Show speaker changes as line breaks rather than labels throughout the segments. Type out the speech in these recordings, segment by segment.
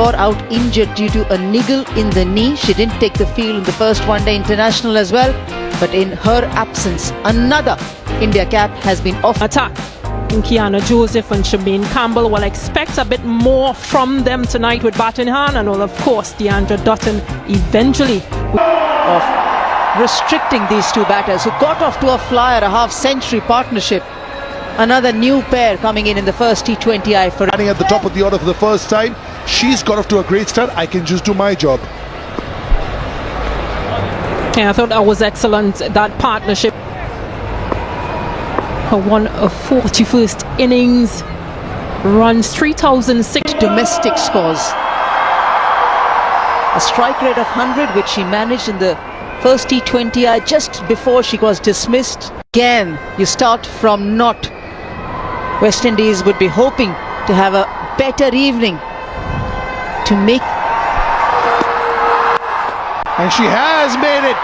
got out injured due to a niggle in the knee. She didn't take the field in the first one-day international as well. But in her absence, another India cap has been off.
Attack. Kiana Joseph and Shameen Campbell will expect a bit more from them tonight with bat in hand, and will of course Deandra Dutton eventually
Of restricting these two batters who got off to a flyer, a half-century partnership. Another new pair coming in the first T20I for
running at the top of the order for the first time. She's got off to a great start. I can just do my job.
Yeah, I thought that was excellent, that partnership. Her one of 41st innings, runs 3,006
domestic scores. A strike rate of 100, which she managed in the first T20I just before she was dismissed. Again, you start from naught. West Indies would be hoping to have a better evening to make.
And she has made it.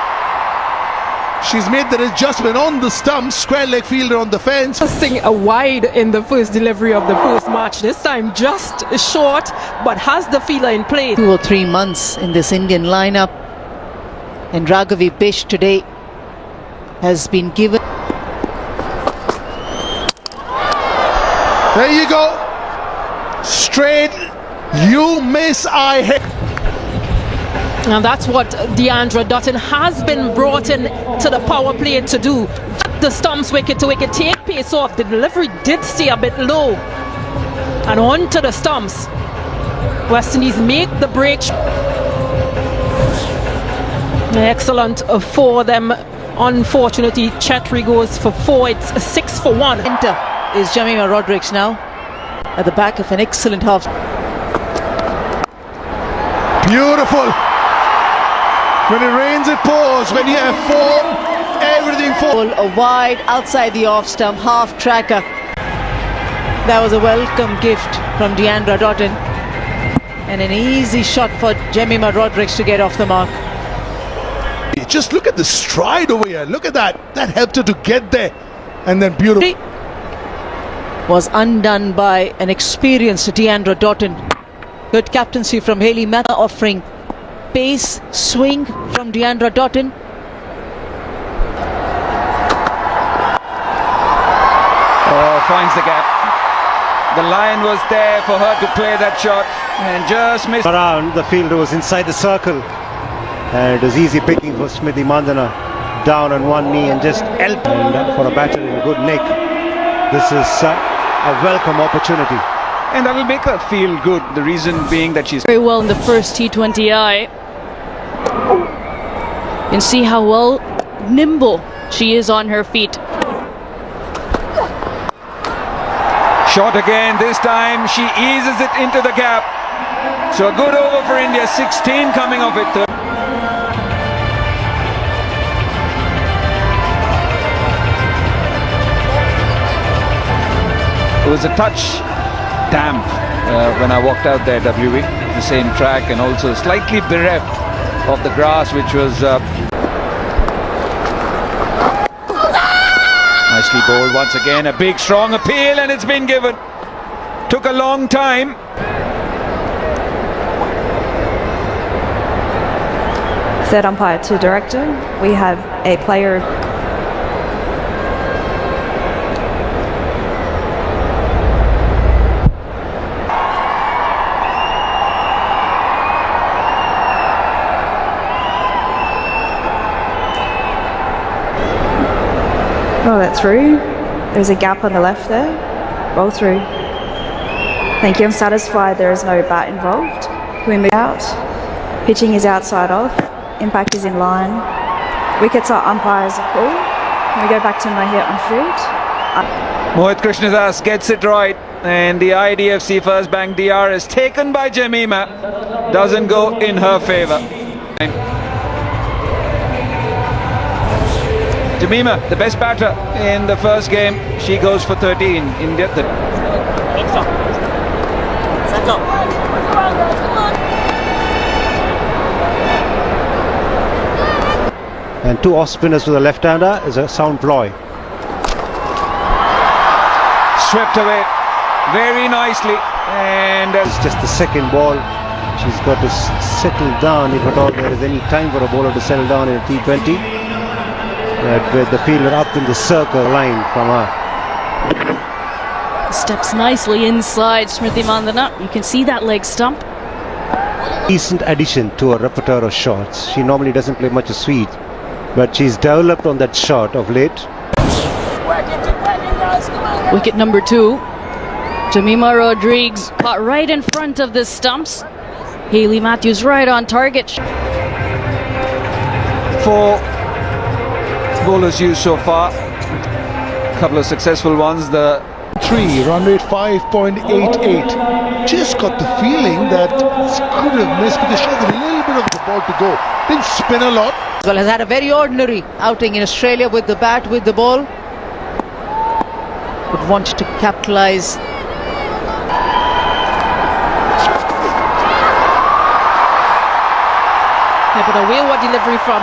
She's made the adjustment on the stump, square leg fielder on the fence.
Sing a wide in the first delivery of the first match. This time just short, but has the fielder in play.
2 or 3 months in this Indian lineup. And Raghavi Bish today has been given.
There you go. Straight. You miss, I hit.
And that's what Deandra Dutton has been brought in to the power play to do. The stumps wicket to wicket, take pace off. The delivery did stay a bit low. And on to the stumps. West Indies make the break. Excellent for them. Unfortunately, Chetri goes for 4. It's 6 for 1.
Enter is Jemimah Rodrigues now at the back of an excellent half.
Beautiful. When it rains, it pours. When you have four, everything falls.
A wide outside the off stump, half tracker. That was a welcome gift from Deandra Dutton. And an easy shot for Jemimah Rodrigues to get off the mark.
Just look at the stride over here. Look at that. That helped her to get there. And then beautiful.
Was undone by an experienced Deandra Dutton. Good captaincy from Hayley Mather, offering pace, swing from Deandra Dutton.
Oh, finds the gap. The line was there for her to play that shot and just missed.
Around the fielder was inside the circle. And it was easy picking for Smriti Mandhana, down on one knee and just help. And for a batter in good nick, this is a welcome opportunity.
And that'll make her feel good. The reason being that she's
very well in the first T20I. You can see how well nimble she is on her feet.
shot again. This time she eases it into the gap. So a good over for India. 16 coming off it. It was a touch damp when I walked out there, WV, the same track, and also slightly bereft of the grass, which was nicely bowled once again. A big strong appeal, and it's been given. Took a long time.
Third umpire to director, we have a player. Roll that through. There's a gap on the left there. Roll through. Thank you. I'm satisfied there is no bat involved. Can we move out? Pitching is outside off. Impact is in line. Wickets are umpire's call. Can we go back to Mahir on field?
Mohit Krishnadas gets it right, and the IDFC first bank DR is taken by Jemimah. Doesn't go in her favour. Jemimah, the best batter in the first game, she goes for 13. India.
And two off spinners to the left-hander is a sound ploy.
Swept away very nicely, and
it's just the second ball She's got to settle down if at all there is any time for a bowler to settle down in a T20. With the fielder up in the circle line from her.
Steps nicely inside Smriti Mandana. You can see that leg stump.
Decent addition to her repertoire of shots. She normally doesn't play much of sweep, but she's developed on that shot of late.
Wicket number 2. Jemima Rodriguez caught right in front of the stumps. Hayley Matthews right on target.
4 bowlers used so far. Couple of successful ones. The
3, run rate 5.88. Just got the feeling that this could have missed because she has a little bit of the ball to go. Didn't spin a lot.
Well, has had a very ordinary outing in Australia with the bat, with the ball. Would want to capitalise.
But a wayward delivery from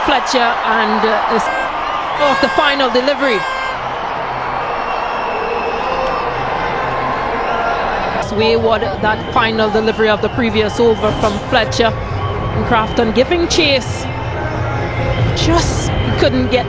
Fletcher and off the final delivery. Wayward, that final delivery of the previous over from Fletcher and Crafton giving chase. Just couldn't get.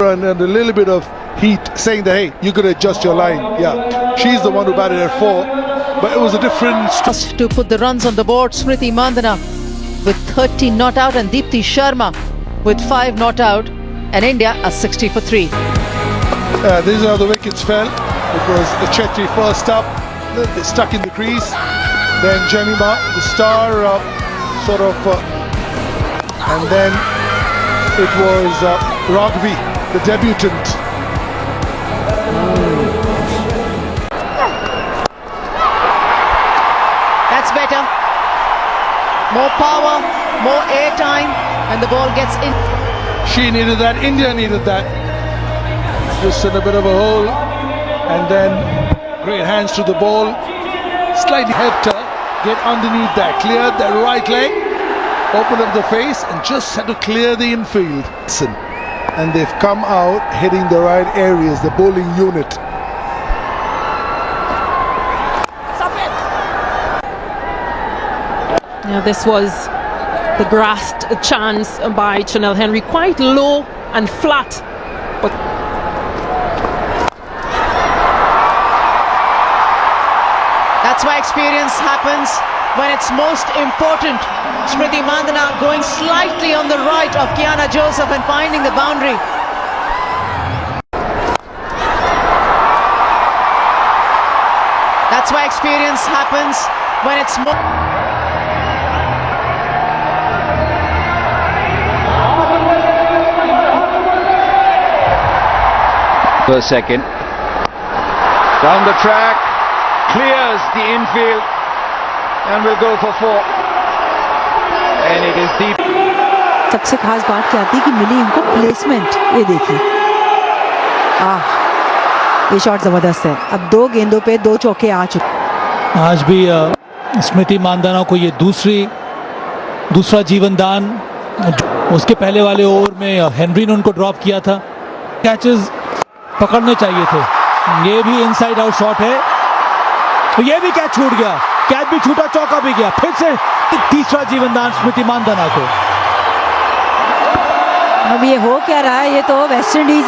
And a little bit of heat saying that, hey, you could adjust your line. Yeah, she's the one who batted at 4, but it was a different
To put the runs on the board, Smriti Mandana with 30 not out and Deepti Sharma with 5 not out, and India are 60 for 3.
This is how the wickets fell. It was Chetri first up, stuck in the crease. Then Jemima, the star, and then it was Raghavi, the debutant.
That's better. More power, more airtime, and the ball gets in.
She needed that, India needed that. Just in a bit of a hole, and then great hands to the ball. Slightly helped her get underneath that, cleared that right leg, opened up the face, and just had to clear the infield. And they've come out hitting the right areas, the bowling unit.
Yeah, this was the grasped chance by Chanel Henry, quite low and flat, but
That's why experience happens when it's most important. Smriti Mandana going slightly on the right of Kiana Joseph and finding the boundary. That's why experience happens when it's more.
per second. Down the track, clears the infield and will go for 4. And it is deep.
सबसे खास बात क्या आती है कि मिली इनको placement, ये देखिए, ये शॉट जबरदस्त है। अब 2 गेंदों पे 2 चौके आ चुके।
आज भी स्मृति मानदाना को ये दूसरा जीवन दान। उसके पहले वाले ओवर में हेनरी ने उनको ड्रॉप किया था। कैचेस पकड़ने चाहिए थे। ये भी इनसाइड आउट शॉट है, तो ये भी कैच छूट गया, कैच भी छूटा, चौका भी गया। फिर से तीसरा जीवन दान स्मृति मानदाना को।
अब ये हो क्या रहा है, ये तो वेस्ट इंडीज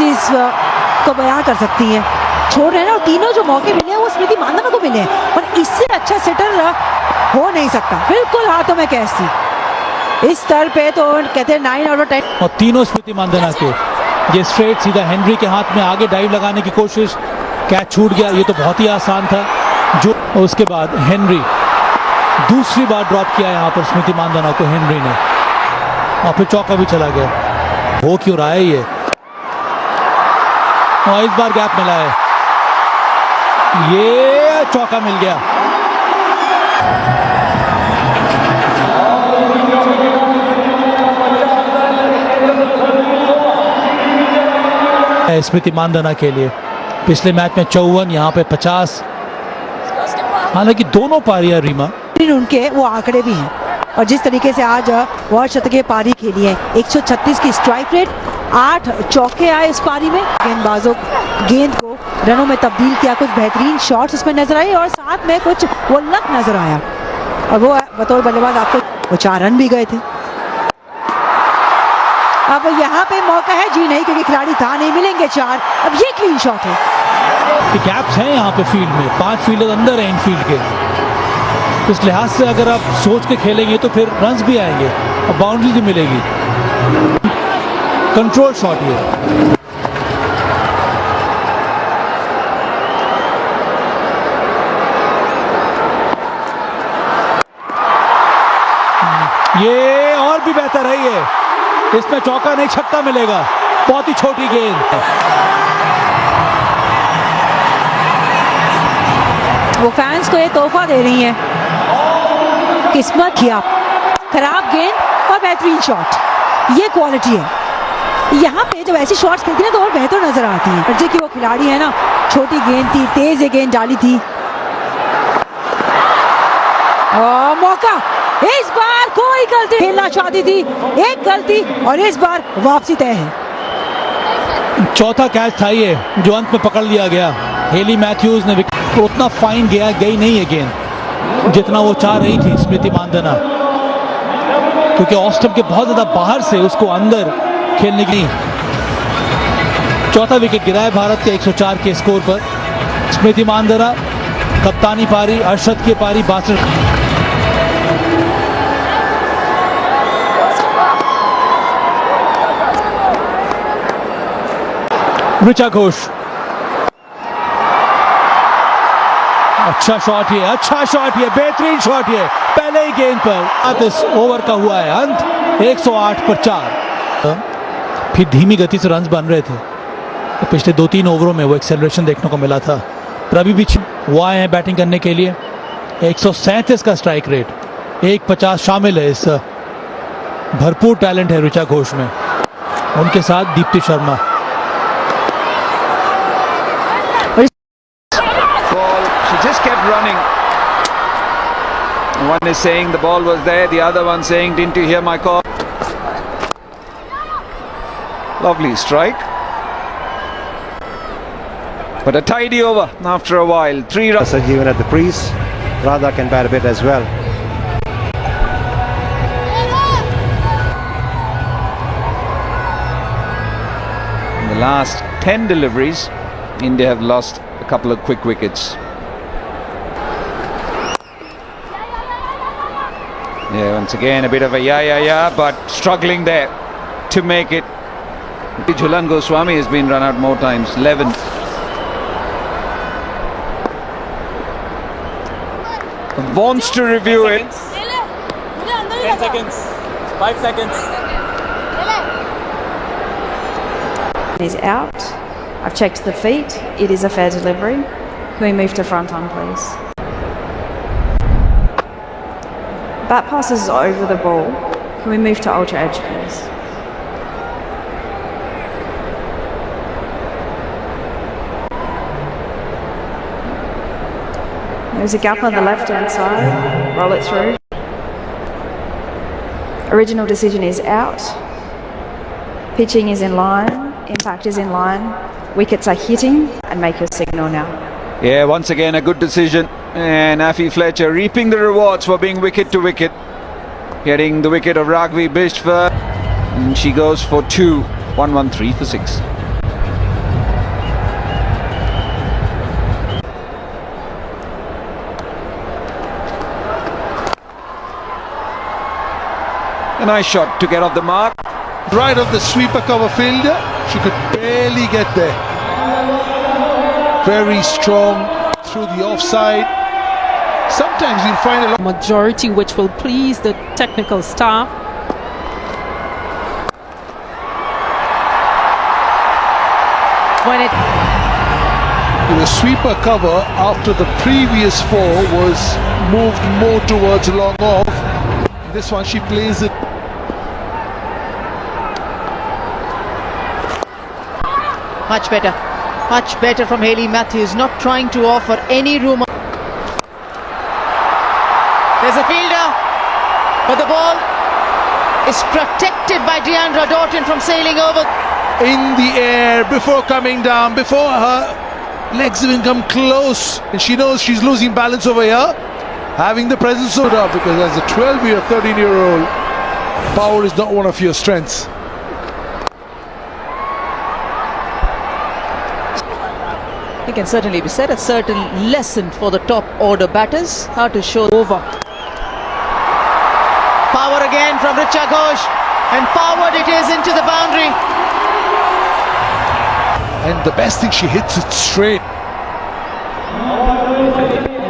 को बयां कर सकती है। छोड़ रहे हैं ना, और तीनों जो मौके मिले हैं वो स्मृति मानदाना को मिले हैं, पर इससे अच्छा सेटर हो नहीं सकता। बिल्कुल हाथों में कैच थी। इस स्तर पे तो कहते हैं 9 आउट ऑफ 10।
और तीनों स्मृति मानदाना के। ये स्ट्रेट सीधा हेनरी के हाथ में, आगे डाइव लगाने की कोशिश, कैच छूट गया। ये तो बहुत ही आसान था। जो उसके बाद हेनरी दूसरी बार ड्रॉप किया यहाँ पर स्मृति मानदाना को हेनरी ने, और फिर चौका भी चला गया। हो क्यों रहा है ये, और इस बार गैप मिला है, ये चौका मिल गया। स्मृति मानदाना के लिए पिछले मैच में 54, यहाँ पे 50। हालांकि दोनों पारियां रीमा
उनके वो आंकड़े भी हैं, और जिस तरीके से आज वर्ल्ड शतकीय पारी खेली है, 136 की स्ट्राइक रेट, 8 चौके आए इस पारी में। गेंदबाजों गेंद को रनों में तब्दील किया, कुछ बेहतरीन शॉट्स उसमें नजर आए और साथ में कुछ वो लक नजर आया और वो बतौर बल्लेबाज आपको वो 4 रन भी गए थे। अब यहाँ पे मौका है, जी नहीं क्योंकि खिलाड़ी था नहीं, मिलेंगे 4। अब ये क्लीन शॉट है।
गैप्स हैं यहाँ पे फील्ड में, 5 फील्डर अंदर हैं इन फील्ड के, तो इस लिहाज से अगर आप सोच के खेलेंगे तो फिर रन्स भी आएंगे और बाउंड्री भी मिलेगी। कंट्रोल शॉट ये, ये और भी बेहतर है ये, इसमें चौका नहीं छक्का मिलेगा, बहुत ही छोटी गेंद।
वो फैंस को ये तोहफा दे रही हैं, किस्मत किया, खराब गेंद और बेहतरीन शॉट, ये क्वालिटी है। यहाँ पे जब ऐसी शॉट्स खेलती है तो और बेहतर नजर आती है। अर्जे की वो खिलाड़ी है ना, छोटी गेंद थी, तेज ये गेंद डाली थी और मौका, इस बार कोई गलती खेलना चाहती थी, एक गलती और इस बार वापसी तय है।
चौथा कैच था ये जो अंत में पकड़ लिया गया। हेली मैथ्यूज ने तो उतना फाइन गई नहीं है गेंद जितना वो चाह रही थी स्मृति मानधना, क्योंकि ऑफ स्टंप के बहुत ज्यादा बाहर से उसको अंदर खेलने की। चौथा विकेट गिरा है भारत के 104 के स्कोर पर। स्मृति मानधना कप्तानी पारी, अरशद की पारी, 62। ऋचा घोष, अच्छा शॉट ये, अच्छा शॉट ये, बेहतरीन शॉट ये, पहले ही गेंद पर। इस ओवर का हुआ है अंत, 108 पर 4। फिर धीमी गति से रन्स बन रहे थे, तो पिछले 2-3 ओवरों में वो एक्सेलरेशन देखने को मिला था। पर अभी भी वो आए हैं बैटिंग करने के लिए। 137 का स्ट्राइक रेट, 150 शामिल है। इस भरपूर टैलेंट है ऋचा घोष में, उनके साथ Deepti Sharma.
Just kept running. One is saying the ball was there, the other one saying didn't you hear my call. Lovely strike, but a tidy over after a while. 3 runs.
Even at the crease, Radha can bat a bit as well.
In the last 10 deliveries, India have lost a couple of quick wickets. Yeah, once again a bit of a yeah, but struggling there to make it. Jhulan Goswami has been run out more times, 11. Wants to review it.
10 seconds, 5 seconds.
He's out. I've checked the feet. It is a fair delivery. Can we move to front on, please? Bat passes over the ball. Can we move to ultra edge, please? There's a gap on the left-hand side. Roll it through. Original decision is out. Pitching is in line. Impact is in line. Wickets are hitting. And make your signal now.
Yeah, once again a good decision. And Afi Fletcher reaping the rewards for being wicket to wicket. Getting the wicket of Raghvi Bishtwar. And she goes for 2. 1-1-3 for 6. A nice shot to get off the mark.
Right of the sweeper cover fielder. She could barely get there. Very strong through the offside. Sometimes you'll find a lot.
Majority which will please the technical staff.
When it
The sweeper cover after the previous 4 was moved more towards long off. This one she plays it.
Much better from Hayley Matthews, not trying to offer any room. There's a fielder, but the ball is protected by Deandra Doughton from sailing over.
in the air before coming down, before her legs even come close, and she knows she's losing balance over here. Having the presence of her, because as a 12-year, 13-year-old, power is not one of your strengths.
It can certainly be said a certain lesson for the top order batters, how to show over. Power again from Richa Ghosh, and powered it is into the boundary.
And the best thing, she hits it straight.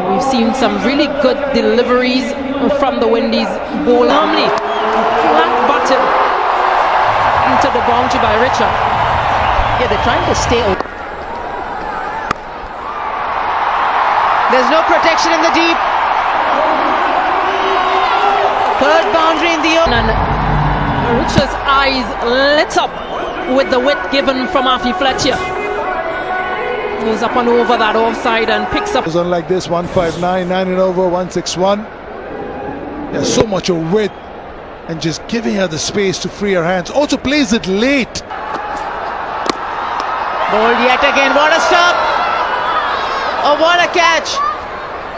We've seen some really good deliveries from the Windies bowler. Normally, flat button into the boundary by Richa.
Yeah, they're trying to stay out. There's no protection in the deep. Third boundary in the open.
And Richa's eyes lit up with the width given from Afi Fletcher. Goes up and over that offside and picks up.
Like this, 159, 9 and over, 161. There's so much of width, and just giving her the space to free her hands. Also plays it late.
Wold yet again. What a stop! Oh, what a catch!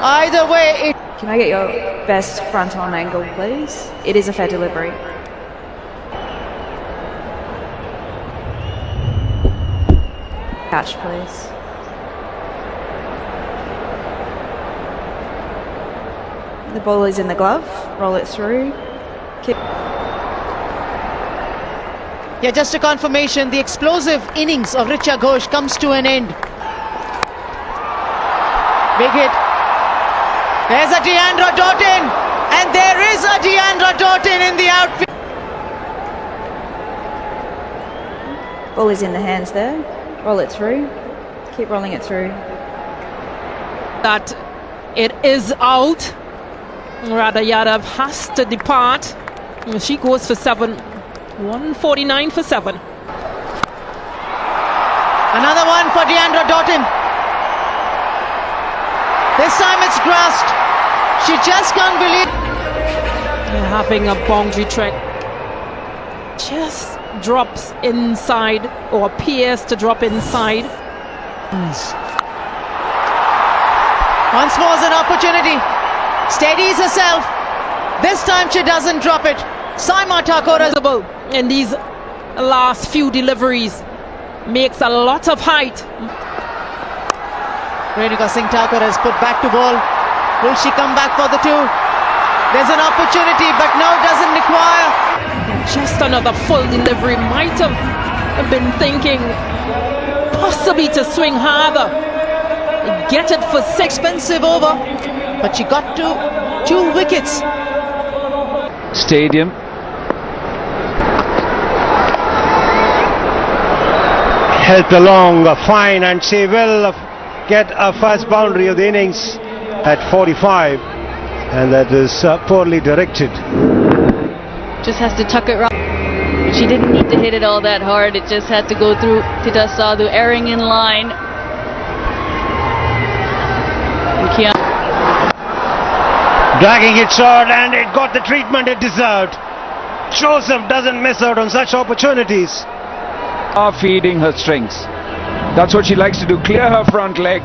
Either way,
Can I get your best front-on angle, please? It is a fair delivery. Catch, please. The ball is in the glove. Roll it through.
Yeah, just a confirmation. The explosive innings of Richa Ghosh comes to an end. Big hit. There's a Deandra Doughton, and there is a Deandra Doughton in the outfield.
Ball is in the hands there. Roll it through. Keep rolling it through.
That it is out. Radha Yadav has to depart. She goes for 7. 149 for 7.
Another one for Deandra Doughton. This time it's grasped. She just can't believe.
Having a boundary track. Just drops inside, or appears to drop inside.
Once more is an opportunity. Steadies herself. This time she doesn't drop it. Saima Thakur
in these last few deliveries makes a lot of height.
Renuka Singh Thakur has put back to ball. Will she come back for the 2? There's an opportunity, but no, doesn't require.
Just another full delivery. Might have been thinking possibly to swing harder. Get it for 6.
Expensive over, but she got to 2 wickets.
Stadium.
Helped along fine, and she will get a first boundary of the innings at 45, and that is poorly directed.
Just has to tuck it right. She didn't need to hit it all that hard. It just had to go through Tita Sadhu, erring in line.
Dragging it short, and it got the treatment it deserved. Joseph doesn't miss out on such opportunities.
Are feeding her strengths. That's what she likes to do. Clear her front leg,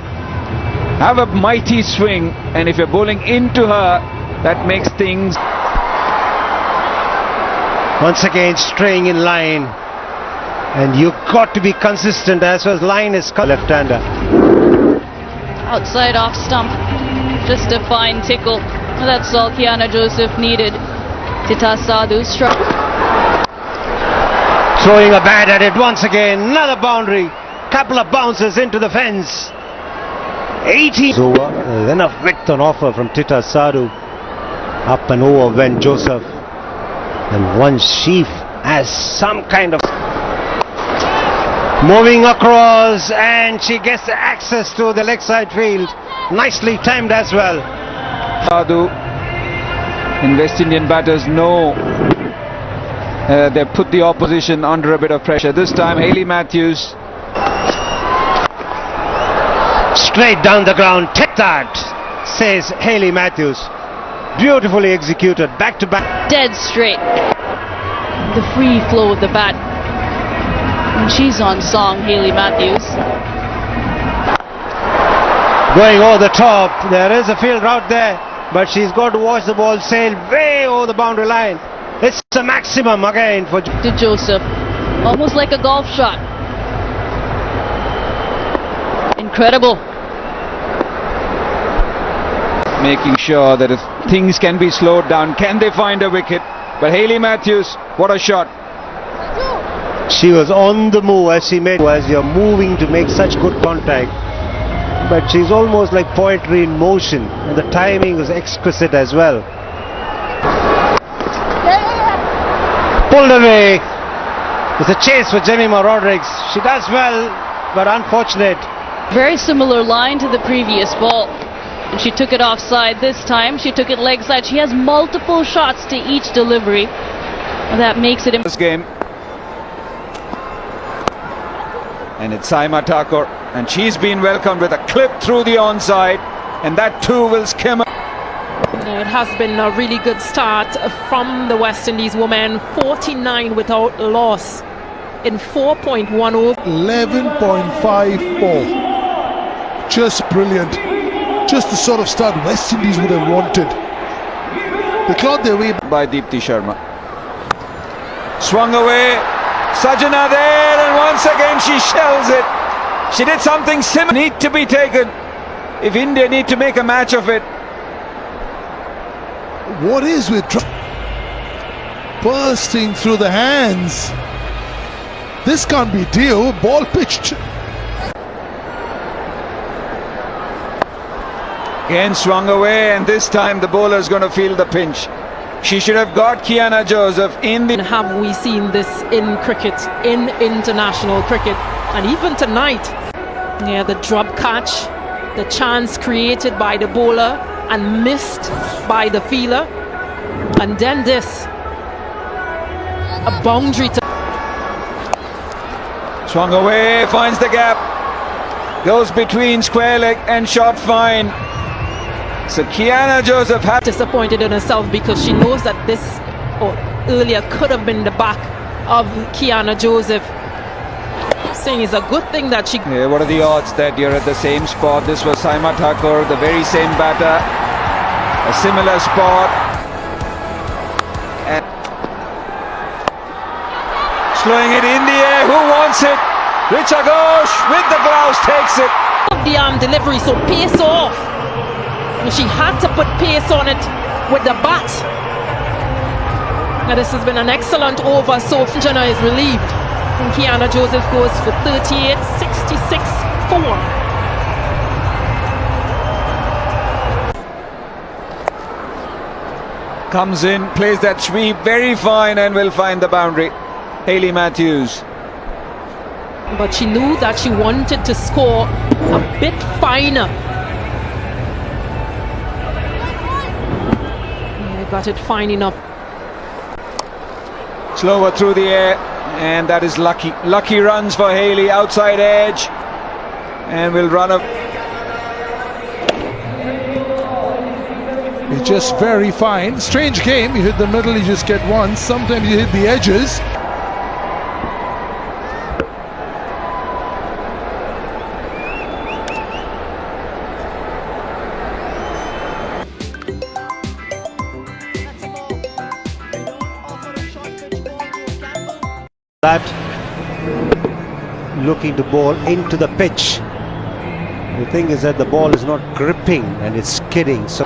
have a mighty swing, and if you're bowling into her, that makes things.
Once again straying in line, and you've got to be consistent as far as line is left-hander.
Outside off stump. Just a fine tickle. That's all Kiana Joseph needed. Tita Sadhu struck.
Throwing a bat at it once again. Another boundary. Couple of bounces into the fence. 80. Over. There's enough width on offer from Tita Sadhu. Up and over went Joseph. And once she has some kind of moving across, and she gets access to the leg side field. Nicely timed as well.
Sadhu and West Indian batters know they put the opposition under a bit of pressure. This time Hayley Matthews.
Straight down the ground. Take that, says Hayley Matthews. Beautifully executed, back to back.
Dead straight. The free flow of the bat. And she's on song, Hayley Matthews.
Going over the top. There is a field route there, but she's got to watch the ball sail way over the boundary line. It's a maximum again for
To Joseph. Almost like a golf shot. Incredible.
Making sure that if things can be slowed down, can they find a wicket? But Hayley Matthews, what a shot.
She was on the move as you're moving to make such good contact. But she's almost like poetry in motion, and the timing was exquisite as well. Pulled away. It's a chase for Jemima Rodrigues. She does well, but unfortunate.
Very similar line to the previous ball. And she took it offside this time. She took it leg side. She has multiple shots to each delivery. And that makes it
This game. And it's Saima Thakur, and she's been welcomed with a clip through the onside, and that too will skim.
It has been a really good start from the West Indies women. 49 without loss in 4.10.
11.54. Just brilliant. Just the sort of start West Indies would have wanted. They clawed their way
By Deepti Sharma. Swung away. Sajana there, and once again she shells it. She did something similar. Need to be taken if India need to make a match of it.
What is with bursting through the hands? This can't be deal. Ball pitched.
Again swung away, and this time the bowler is going to feel the pinch. She should have got Kiana Joseph in the...
Have we seen this in cricket, in international cricket, and even tonight? Yeah, the drop catch, the chance created by the bowler and missed by the fielder, and then this, a boundary to...
Swung away, finds the gap, goes between square leg and short fine. So Kiana Joseph had
disappointed in herself because she knows that this, or earlier, could have been the back of Kiana Joseph. Saying it's a good thing that she...
Yeah, what are the odds that you're at the same spot? This was Saima Thakur, the very same batter, a similar spot. And slowing it in the air, who wants it? Richa Ghosh with the gloves takes it.
The arm delivery, so pace off. And she had to put pace on it with the bat. Now this has been an excellent over, so Jana is relieved. And Kiana Joseph goes for 38, 66, 4.
Comes in, plays that sweep very fine, and will find the boundary. Hayley Matthews.
But she knew that she wanted to score a bit finer. Yeah, got it fine enough.
Slower through the air, and that is lucky. Lucky runs for Hayley, outside edge, and will run up.
It's just very fine. Strange game. You hit the middle, you just get one. Sometimes you hit the edges.
That looking to bowl into the pitch. The thing is that the ball is not gripping and it's skidding. So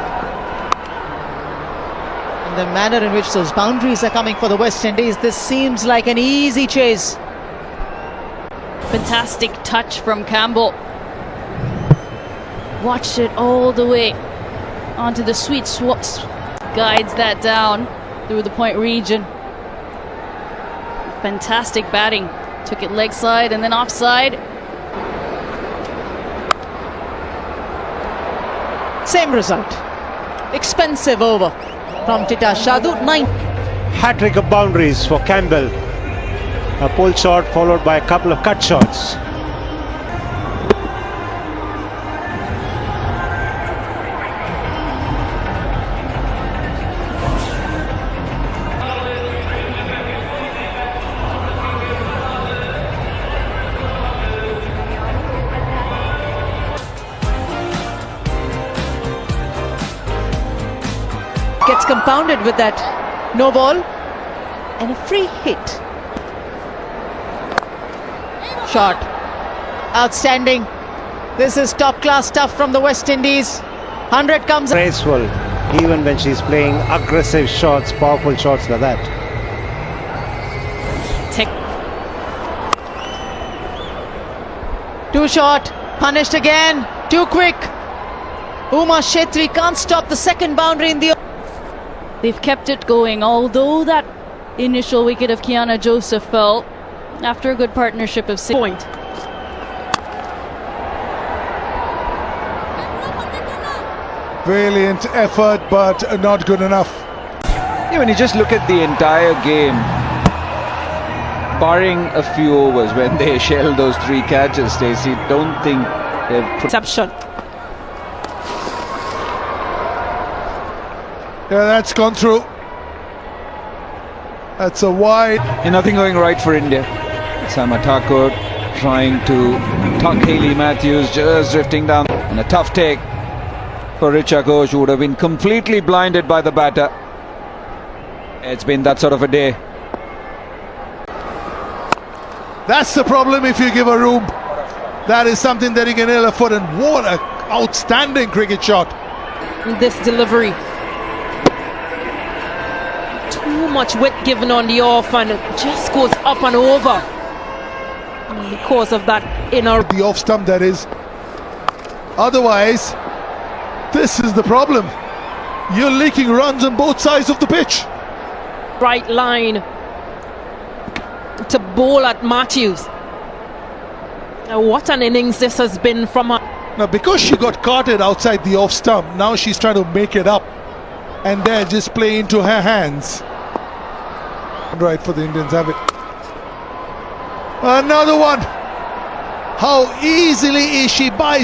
In the manner in which those boundaries are coming for the West Indies, this seems like an easy chase.
Fantastic touch from Campbell. Watched it all the way onto the sweet swaps. Guides that down through the point region. Fantastic batting. Took it leg side and then offside.
Same result. Expensive over from Tita Shadu. 9.
hat-trick of boundaries for Campbell. A pull shot followed by a couple of cut shots.
compounded with that no ball and a free hit. Shot. Outstanding. This is top class stuff from the West Indies. 100 comes.
Graceful, even when she's playing aggressive shots, powerful shots like that.
Too short. Punished again. Too quick. Uma Shetty can't stop the second boundary in the...
They've kept it going, although that initial wicket of Kiana Joseph fell after a good partnership of 6
Point.
Valiant effort, but not good enough.
Yeah, when you just look at the entire game, barring a few overs when they shelled those 3 catches, Stacey, don't think they've...
Reception.
Yeah, that's gone through. That's a wide.
And nothing going right for India. Sama Thakur trying to tuck Hayley Matthews, just drifting down. And a tough take for Richa Ghosh, who would have been completely blinded by the batter. It's been that sort of a day.
That's the problem if you give a room. That is something that he can ill afford. And what an outstanding cricket shot.
This delivery. Too much width given on the off, and it just goes up and over because of that inner.
The off stump, that is. Otherwise, this is the problem. You're leaking runs on both sides of the pitch.
Right line to bowl at Matthews. What an innings this has been from her.
Now, because she got carted outside the off stump, now she's trying to make it up. And then just play into her hands. Right for the Indians, have it. Another one. How easily is she by